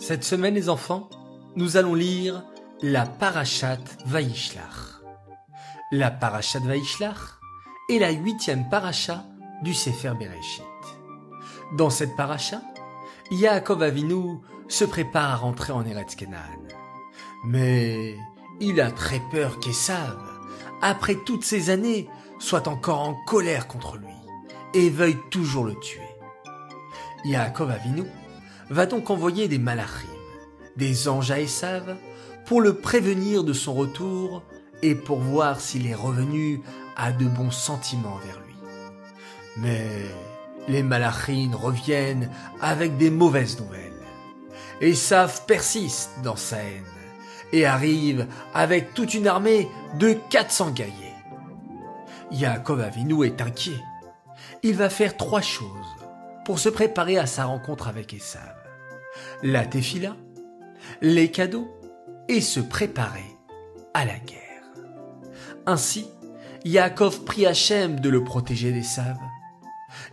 Cette semaine, les enfants, nous allons lire la Parashat Vaïshlach. La Parashat Vaïshlach est la 8e parasha du Sefer Bereshit. Dans cette parasha, Yaakov Avinu se prépare à rentrer en Eretz Canaan. Mais il a très peur qu'Esav, après toutes ces années, soit encore en colère contre lui et veuille toujours le tuer. Yaakov Avinu va donc envoyer des malachim, des anges à Esav, pour le prévenir de son retour et pour voir s'il est revenu à de bons sentiments vers lui. Mais les malachim reviennent avec des mauvaises nouvelles. Esav persiste dans sa haine et arrive avec toute une armée de 400 guerriers. Yaakov Avinu est inquiet. Il va faire 3 choses pour se préparer à sa rencontre avec Esav: la tefila, les cadeaux et se préparer à la guerre. Ainsi, Yaakov prie Hachem de le protéger d'Esav.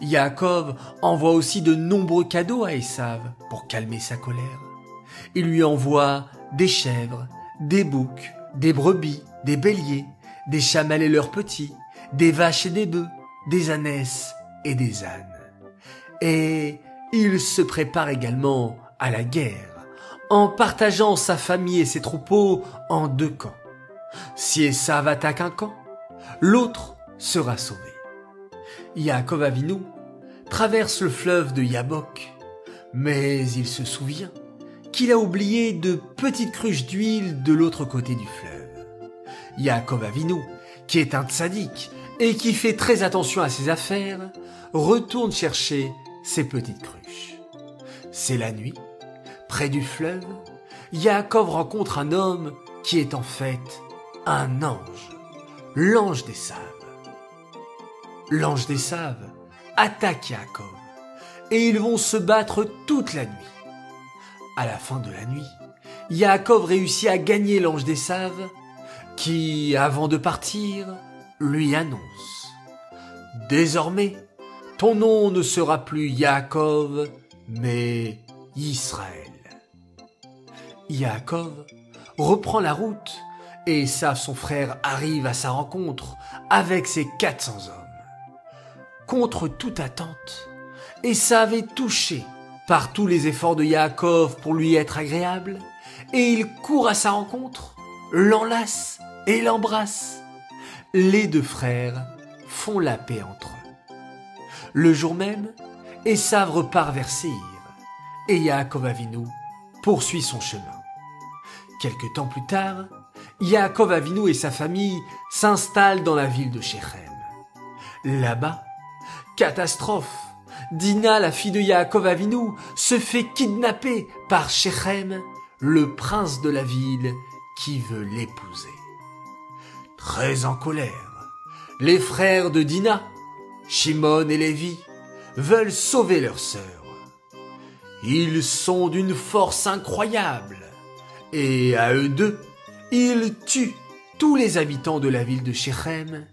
Yaakov envoie aussi de nombreux cadeaux à Esav pour calmer sa colère. Il lui envoie des chèvres, des boucs, des brebis, des béliers, des chamelles et leurs petits, des vaches et des bœufs, des ânesses et des ânes. Et il se prépare également à la guerre, en partageant sa famille et ses troupeaux en 2 camps. Si Esav attaque un camp, l'autre sera sauvé. Yaakov Avinu traverse le fleuve de Yabok, mais il se souvient qu'il a oublié de petites cruches d'huile de l'autre côté du fleuve. Yaakov Avinu, qui est un tzaddik et qui fait très attention à ses affaires, retourne chercher ces petites cruches. C'est la nuit. Près du fleuve, Yaakov rencontre un homme qui est en fait un ange, l'ange d'Esav. L'ange d'Esav attaque Yaakov et ils vont se battre toute la nuit. À la fin de la nuit, Yaakov réussit à gagner l'ange d'Esav qui, avant de partir, lui annonce: « Désormais, ton nom ne sera plus Yaakov, mais Israël. » Yaakov reprend la route et Esav, son frère, arrive à sa rencontre avec ses 400 hommes. Contre toute attente, Esav est touché par tous les efforts de Yaakov pour lui être agréable et il court à sa rencontre, l'enlace et l'embrasse. Les 2 frères font la paix entre eux. Le jour même, Esav repart vers Séhir et Yaakov Avinu poursuit son chemin. Quelque temps plus tard, Yaakov Avinu et sa famille s'installent dans la ville de Shechem. Là-bas, catastrophe, Dina, la fille de Yaakov Avinu, se fait kidnapper par Shechem, le prince de la ville qui veut l'épouser. Très en colère, les frères de Dina, Shimon et Lévi, veulent sauver leur sœur. Ils sont d'une force incroyable et à eux 2, ils tuent tous les habitants de la ville de Shechem.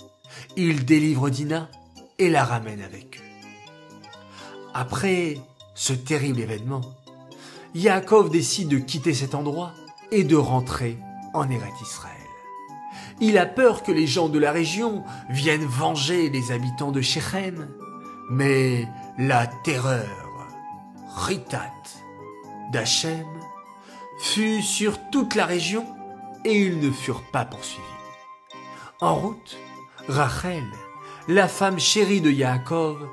Ils délivrent Dina et la ramènent avec eux. Après ce terrible événement, Yaakov décide de quitter cet endroit et de rentrer en Eretz Israël. Il a peur que les gens de la région viennent venger les habitants de Shechem, mais la terreur, Ritat, d'Hachem, fut sur toute la région et ils ne furent pas poursuivis. En route, Rachel, la femme chérie de Yaakov,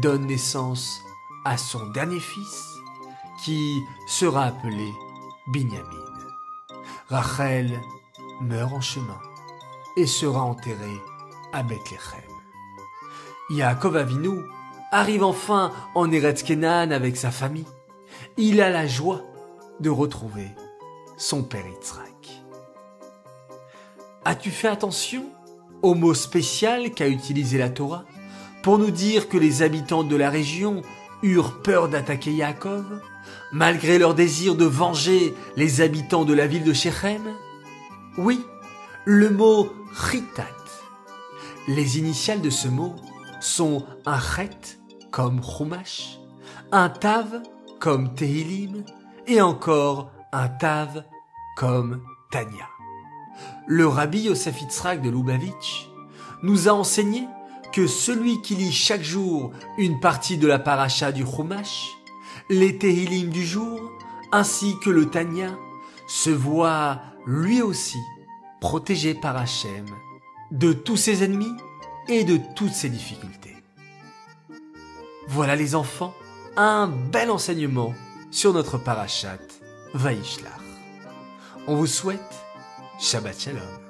donne naissance à son dernier fils, qui sera appelé Binyamin. Rachel meurt en chemin et sera enterrée à Bethléem. Yaakov Avinu arrive enfin en Eretz Canaan avec sa famille. Il a la joie de retrouver son père Yitzhak. As-tu fait attention au mot spécial qu'a utilisé la Torah pour nous dire que les habitants de la région eurent peur d'attaquer Yaakov, malgré leur désir de venger les habitants de la ville de Shechem? Oui, le mot Ritat. Les initiales de ce mot sont un Chet comme Chumash, un Tav comme Tehilim et encore un Tav comme Tania. Le Rabbi Yosef Yitzhak de Lubavitch nous a enseigné que celui qui lit chaque jour une partie de la paracha du Chumash, les Tehillim du jour, ainsi que le Tanya, se voit lui aussi protégé par Hachem de tous ses ennemis et de toutes ses difficultés. Voilà les enfants, un bel enseignement sur notre parashat Vayishlach. On vous souhaite Shabbat Shalom.